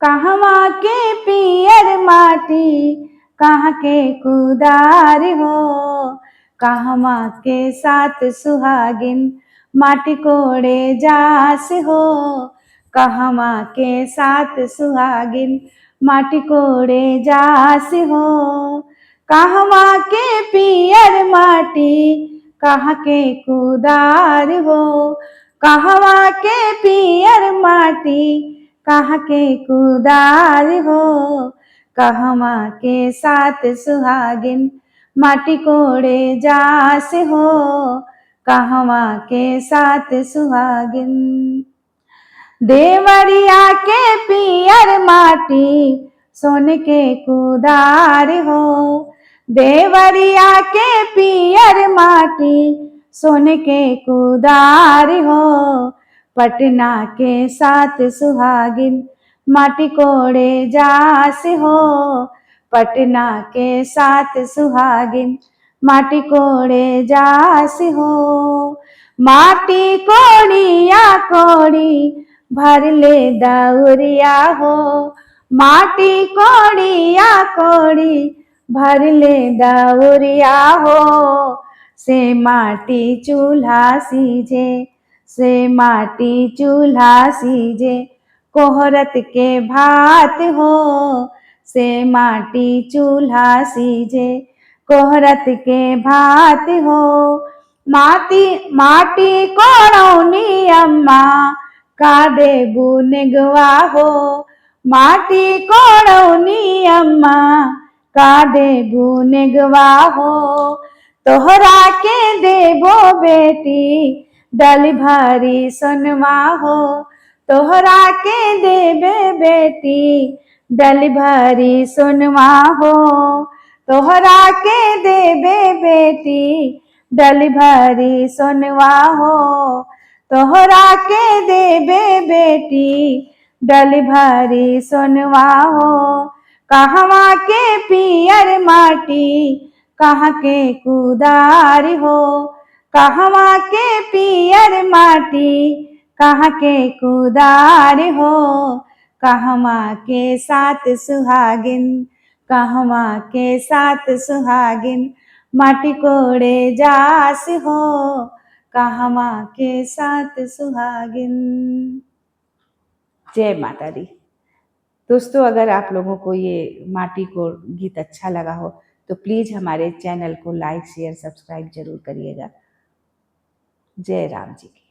कहवा के पियर माटी कहाँ के कुदार हो, कहवा के साथ सुहागिन माटी कोड़े जास हो, कहवा के साथ सुहागिन माटी कोड़े जास हो। कहवा के पियर माटी कहाँ के कुदार हो, कहवा के पियर माटी कहाँ के कुदार हो, कहवा के साथ सुहागिन माटी कोड़े जास हो, कहवा के साथ सुहागिन। देवरिया के पियर माटी सोने के कुदार हो, देवरिया के पियर माटी सोने के कुदार हो, पटना के साथ सुहागिन माटी कोड़े जास हो, पटना के साथ सुहागिन माटी कोड़े जास हो। माटी कोड़िया कोड़ी भर ले दौरिया हो, माटी कोड़िया कोड़ी भर ले दौरिया हो, से माटी चूल्हा सीझे, से माटी चूल्हा सीझे कोहरत के भात हो, से माटी चूल्हा सीझे कोहरत के भात हो। माटी कोड़ौनी अम्मा का देबू नेगवा हो, माटी कोड़ौनी अम्मा का देबू नेगवा हो, तोहरा के देबो बेटी डल भरी सोनवा हो, तोहरा के देबे बेटी डल भरी सोनवा हो, तोहरा के देबे बेटी डल भरी सोनवा हो, तोहरा के देबे बेटी डल भरी सोनवा हो। कहवा के पियर माटी कहाँ के कुदार हो, कहवा के पियर माटी कहाँ के कुदार हो, कहवा के साथ सुहागिन, कहवा के साथ सुहागिन माटी कोड़े जास हो, कहवा के साथ सुहागिन। जय माता दी। दोस्तों, अगर आप लोगों को ये माटी को गीत अच्छा लगा हो तो प्लीज़ हमारे चैनल को लाइक शेयर सब्सक्राइब जरूर करिएगा। जय राम जी की।